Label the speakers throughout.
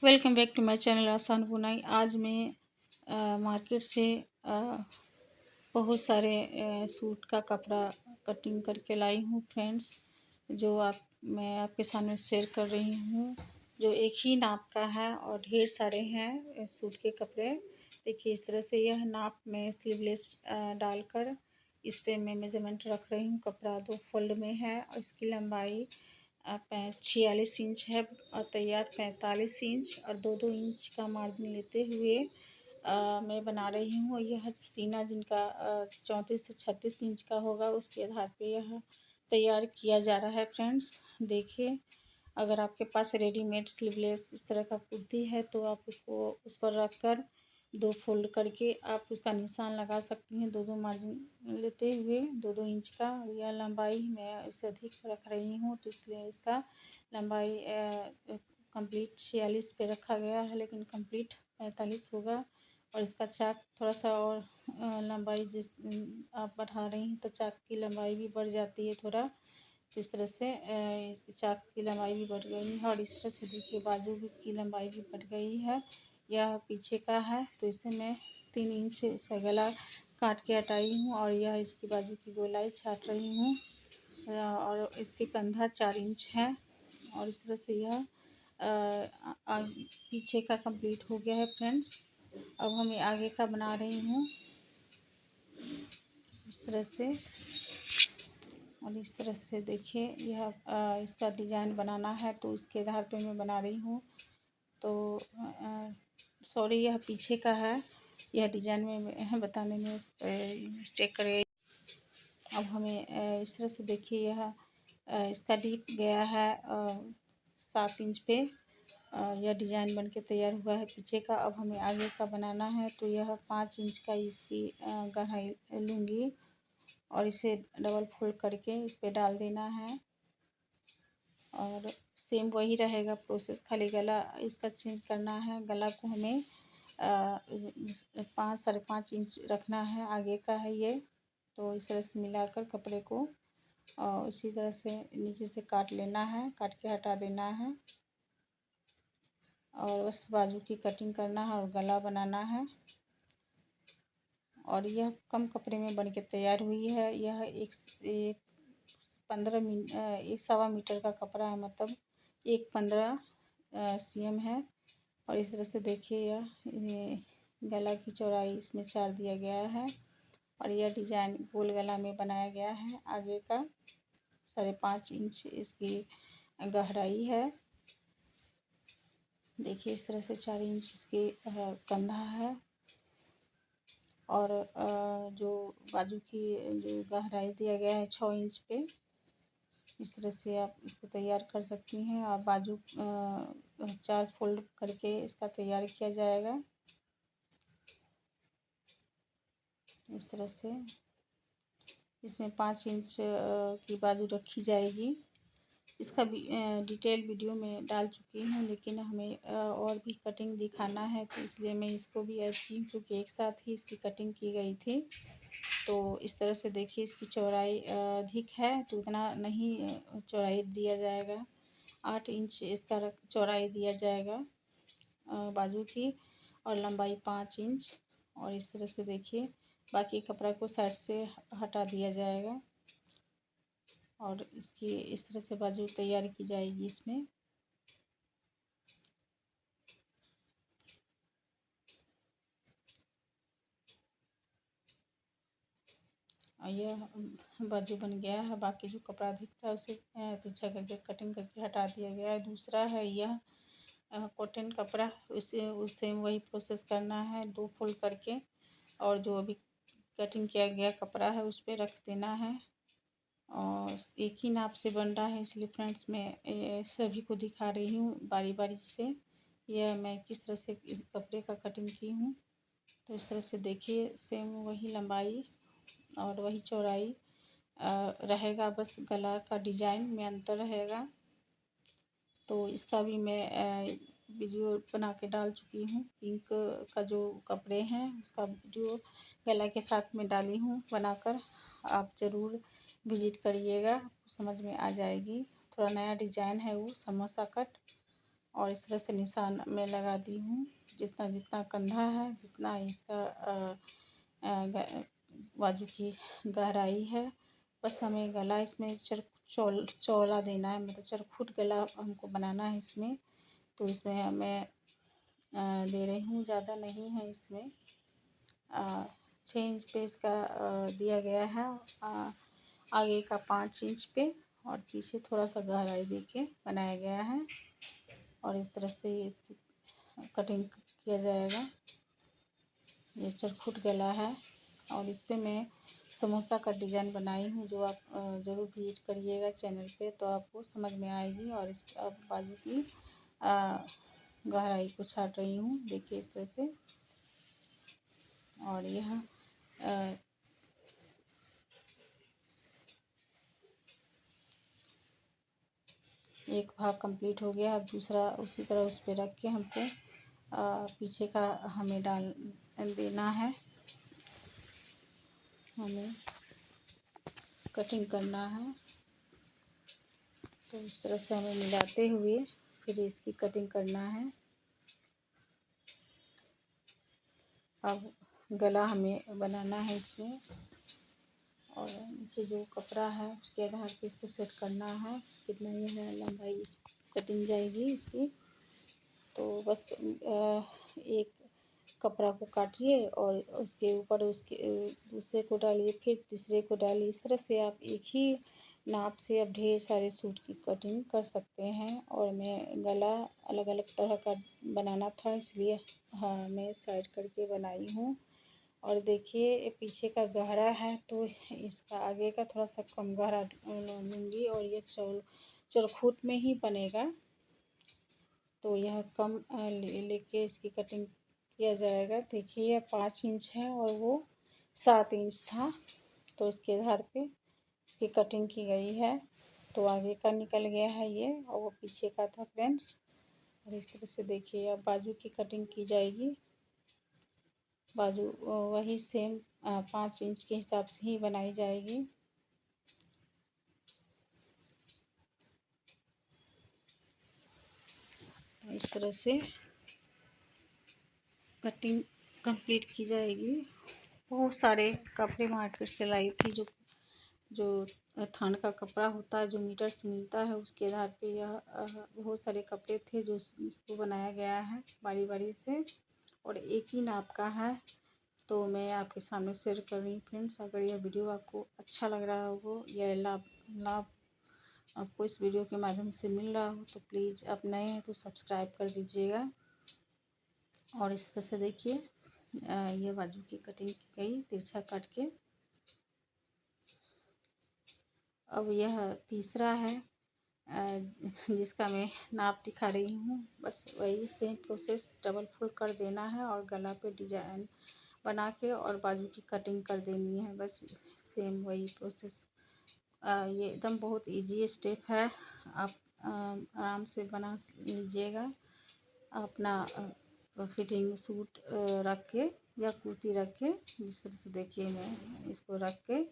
Speaker 1: Welcome back to my channel आसान बुनाई। आज मैं मार्केट से बहुत सारे सूट का कपड़ा कटिंग करके लाई हूँ फ्रेंड्स, जो मैं आपके सामने शेयर कर रही हूँ। जो एक ही नाप का है और ढेर सारे हैं सूट के कपड़े। देखिए इस तरह से यह नाप में स्लीवलेस डालकर इस पे मैं मेजरमेंट रख रही हूँ। कपड़ा 2 फोल्ड में है और इसकी लंबाई 46 इंच है और तैयार 45 इंच और 2-2 इंच का मार्जिन लेते हुए मैं बना रही हूँ। यह सीना जिनका 34 से 36 इंच का होगा उसके आधार पे यह तैयार किया जा रहा है फ्रेंड्स। देखिए, अगर आपके पास रेडीमेड स्लीवलेस इस तरह का कुर्ती है तो आप उसको उस पर रख कर 2 फोल्ड करके आप उसका निशान लगा सकती हैं। 2-2 मार्जिन लेते हुए 2-2 इंच का। यह लंबाई मैं इससे अधिक रख रही हूँ तो इसलिए इसका लंबाई कंप्लीट 46 पे रखा गया है, लेकिन कंप्लीट 45 होगा। और इसका चाक थोड़ा सा और लंबाई जिस आप बढ़ा रही हैं तो चाक की लंबाई भी बढ़ जाती है थोड़ा। तो इस तरह से चाक की लंबाई भी बढ़ गई है और इस तरह से देखिए बाजू की लंबाई भी बढ़ गई है। यह पीछे का है तो इसे मैं 3 इंच इसका गला काट के हटाई हूँ और यह इसकी बाजू की गोलाई छाट रही हूँ। और इसके कंधा 4 इंच है और इस तरह से यह पीछे का कंप्लीट हो गया है फ्रेंड्स। अब हमें आगे का बना रही हूँ इस तरह से। और इस तरह से देखिए यह इसका डिज़ाइन बनाना है तो इसके आधार पे मैं बना रही हूँ। तो सॉरी, यह पीछे का है, यह डिज़ाइन में बताने में मिस्टेक कर गई। अब हमें इस तरह से देखिए यह इसका डीप गया है 7 इंच पे। यह डिज़ाइन बन के तैयार हुआ है पीछे का। अब हमें आगे का बनाना है तो यह 5 इंच का इसकी गहराई लूँगी और इसे डबल फोल्ड करके इस पर डाल देना है। और सेम वही रहेगा प्रोसेस, खाली गला इसका चेंज करना है। गला को हमें 5-5.5 इंच रखना है, आगे का है ये। तो इस तरह से मिलाकर कपड़े को इसी तरह से नीचे से काट लेना है, काट के हटा देना है और बस बाजू की कटिंग करना है और गला बनाना है। और यह कम कपड़े में बन के तैयार हुई है। यह एक 1.25 मीटर का कपड़ा है, मतलब 1.15 cm है। और इस तरह से देखिए यह गला की चौड़ाई इसमें 4 दिया गया है और यह डिज़ाइन गोल गला में बनाया गया है। आगे का 5.5 इंच इसकी गहराई है। देखिए इस तरह से 4 इंच इसकी कंधा है और जो बाजू की जो गहराई दिया गया है 6 इंच पे। इस तरह से आप इसको तैयार कर सकती हैं। और बाजू 4 फोल्ड करके इसका तैयार किया जाएगा इस तरह से। इसमें 5 इंच की बाजू रखी जाएगी। इसका भी डिटेल वीडियो में डाल चुकी हूँ, लेकिन हमें और भी कटिंग दिखाना है तो इसलिए मैं इसको भी ऐड की, क्योंकि एक साथ ही इसकी कटिंग की गई थी। तो इस तरह से देखिए इसकी चौड़ाई अधिक है तो उतना नहीं चौड़ाई दिया जाएगा। 8 इंच इसका चौड़ाई दिया जाएगा बाजू की और लंबाई 5 इंच। और इस तरह से देखिए बाकी कपड़ा को साइड से हटा दिया जाएगा और इसकी इस तरह से बाजू तैयार की जाएगी इसमें। और यह बाजू बन गया है। बाकी जो कपड़ा अधिक था उसे पीछे करके कटिंग करके हटा दिया गया है। दूसरा है यह कॉटन कपड़ा, उससे वही प्रोसेस करना है, 2 फोल्ड करके और जो अभी कटिंग किया गया कपड़ा है उस पर रख देना है। और एक ही नाप से बन रहा है इसलिए फ्रेंड्स मैं सभी को दिखा रही हूँ बारी बारी से। यह मैं किस तरह से इस कपड़े का कटिंग की हूँ। तो इस तरह से देखिए सेम वही लंबाई और वही चौड़ाई रहेगा, बस गला का डिजाइन में अंतर रहेगा। तो इसका भी मैं वीडियो बना के डाल चुकी हूँ। पिंक का जो कपड़े हैं उसका वीडियो गला के साथ में डाली हूँ बनाकर। आप ज़रूर विजिट करिएगा, समझ में आ जाएगी। थोड़ा नया डिज़ाइन है वो समोसा कट। और इस तरह से निशान मैं लगा दी हूँ। जितना जितना कंधा है, जितना इसका बाजू की गहराई है, बस हमें गला इसमें चौड़ा देना है, मतलब चरखुट गला हमको बनाना है इसमें। तो इसमें मैं दे रही हूँ, ज़्यादा नहीं है इसमें। 6 इंच पे इसका दिया गया है, आगे का 5 इंच पे, और पीछे थोड़ा सा गहराई दे के बनाया गया है। और इस तरह से इसकी कटिंग किया जाएगा। ये चरखुट गला है और इस पे मैं समोसा का डिज़ाइन बनाई हूँ, जो आप ज़रूर विजिट करिएगा चैनल पे, तो आपको समझ में आएगी। और इस अब बाजू की गहराई को छाट रही हूँ, देखिए इस तरह से। और यह एक भाग कंप्लीट हो गया। अब दूसरा उसी तरह उस पर रख के हमको पीछे का हमें डाल देना है, हमें कटिंग करना है। तो इस तरह से हमें मिलाते हुए फिर इसकी कटिंग करना है। अब गला हमें बनाना है इसमें, और नीचे जो कपड़ा है उसके आधार पे इसको सेट करना है, कितना ये है लंबाई इस कटिंग जाएगी इसकी। तो बस एक कपड़ा को काटिए और उसके ऊपर उसके दूसरे को डालिए, फिर तीसरे को डालिए। इस तरह से आप एक ही नाप से अब ढेर सारे सूट की कटिंग कर सकते हैं। और मैं गला अलग अलग तरह का बनाना था, इसलिए हाँ मैं साइड करके बनाई हूँ। और देखिए पीछे का गहरा है, तो इसका आगे का थोड़ा सा कम गहरा लूँगी, और ये चरखुट में ही बनेगा। तो यह कम लेके इसकी कटिंग किया जाएगा। देखिए यह 5 इंच है और वो 7 इंच था, तो इसके आधार पे इसकी कटिंग की गई है। तो आगे का निकल गया है ये, और वो पीछे का था फ्रेंड्स। और इस तरह से देखिए अब बाजू की कटिंग की जाएगी। बाजू वही सेम 5 इंच के हिसाब से ही बनाई जाएगी। इस तरह से कटिंग कंप्लीट की जाएगी। बहुत सारे कपड़े मार्केट से लाई थी, जो थान का कपड़ा होता है, जो मीटर से मिलता है, उसके आधार पे यह बहुत सारे कपड़े थे जो इसको बनाया गया है बारी बारी से, और एक ही नाप का है। तो मैं आपके सामने शेयर कर रही हूँ फ्रेंड्स। अगर यह वीडियो आपको अच्छा लग रहा हो, यह लाभ आपको इस वीडियो के माध्यम से मिल रहा हो, तो प्लीज़ आप नए हैं तो सब्सक्राइब कर दीजिएगा। और इस तरह से देखिए ये बाजू की कटिंग की गई तिरछा काट के। अब यह तीसरा है जिसका मैं नाप दिखा रही हूँ। बस वही सेम प्रोसेस डबल फोल्ड कर देना है और गला पे डिजाइन बना के और बाजू की कटिंग कर देनी है। बस सेम वही प्रोसेस। ये एकदम बहुत इजी स्टेप है, आप आराम से बना लीजिएगा। अपना फिटिंग सूट रख के या कुर्ती रख के, जिस तरह से देखिए मैं इसको रख के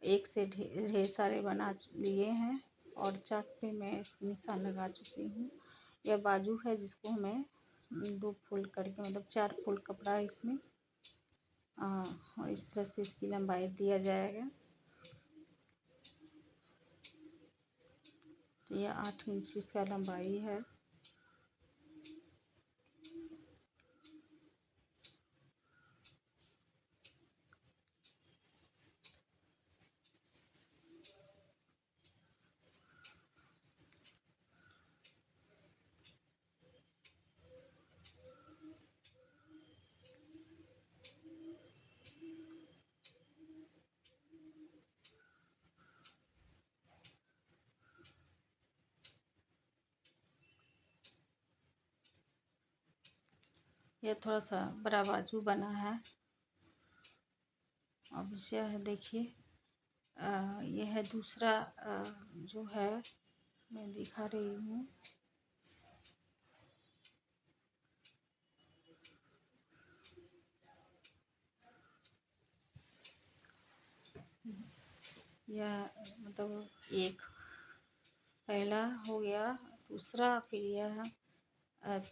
Speaker 1: एक से ढेर सारे बना लिए हैं, और चाक पे मैं इसके निशान लगा चुकी हूँ। यह बाजू है जिसको मैं 2 फोल्ड करके, मतलब 4 फोल्ड कपड़ा है इसमें, और इस तरह से इसकी लंबाई दिया जाएगा। तो यह 8 इंच इसका लंबाई है। यह थोड़ा सा बड़ा बाजू बना है। अब इसे देखिए यह है दूसरा जो है मैं दिखा रही हूँ। यह मतलब एक पहला हो गया, दूसरा, फिर यह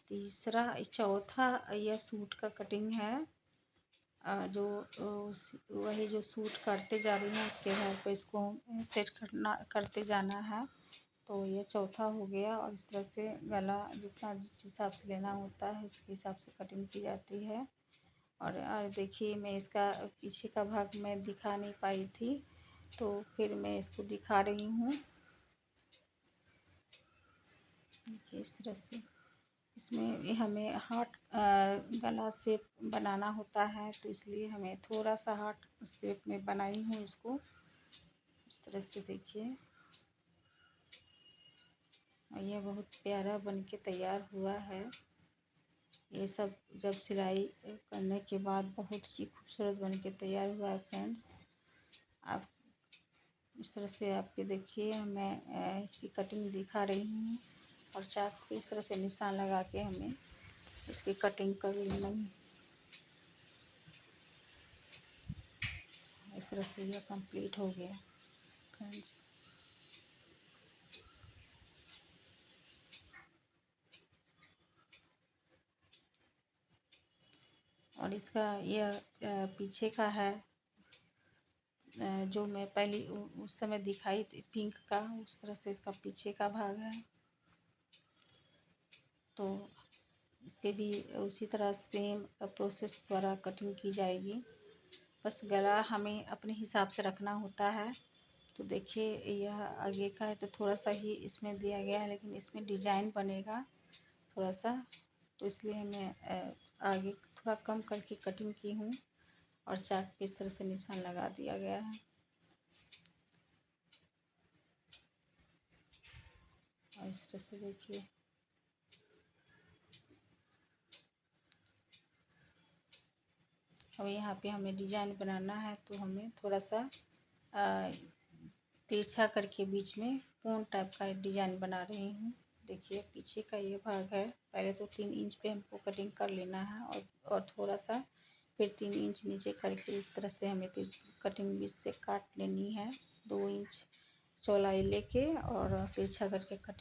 Speaker 1: तीसरा चौथा यह सूट का कटिंग है। जो वही जो सूट करते जा रही हूँ उसके घर पे इसको सेट करते जाना है। तो ये चौथा हो गया। और इस तरह से गला जितना जिस हिसाब से लेना होता है उसके हिसाब से कटिंग की जाती है। और देखिए मैं इसका पीछे का भाग मैं दिखा नहीं पाई थी, तो फिर मैं इसको दिखा रही हूँ। देखिए इस तरह से इसमें हमें हार्ट गला शेप बनाना होता है, तो इसलिए हमें थोड़ा सा हार्ट शेप में बनाई हूँ इसको। इस तरह से देखिए, और यह बहुत प्यारा बनके तैयार हुआ है। ये सब जब सिलाई करने के बाद बहुत ही खूबसूरत बनके तैयार हुआ है फ्रेंड्स। आप इस तरह से आपके देखिए मैं इसकी कटिंग दिखा रही हूँ। और चाक पे इस तरह से निशान लगा के हमें इसकी कटिंग कर लेना है। इस तरह से यह कंप्लीट हो गया फ्रेंड्स। और इसका यह पीछे का है, जो मैं पहले उस समय दिखाई थी पिंक का, उस तरह से इसका पीछे का भाग है। तो इसके भी उसी तरह सेम प्रोसेस द्वारा कटिंग की जाएगी। बस गला हमें अपने हिसाब से रखना होता है। तो देखिए यह आगे का है तो थोड़ा सा ही इसमें दिया गया है, लेकिन इसमें डिजाइन बनेगा थोड़ा सा, तो इसलिए मैं आगे थोड़ा कम करके कटिंग की हूँ। और चाक पे इस तरह से निशान लगा दिया गया है। और इस तरह से देखिए अब यहाँ पे हमें डिजाइन बनाना है, तो हमें थोड़ा सा तिरछा करके बीच में पूर्ण टाइप का डिजाइन बना रही हूँ। देखिए पीछे का ये भाग है, पहले तो 3 इंच पे हमको कटिंग कर लेना है और थोड़ा सा फिर 3 इंच नीचे करके इस तरह से हमें कटिंग बीच से काट लेनी है। 2 इंच चौड़ाई लेके और तिरछा करके कटिंग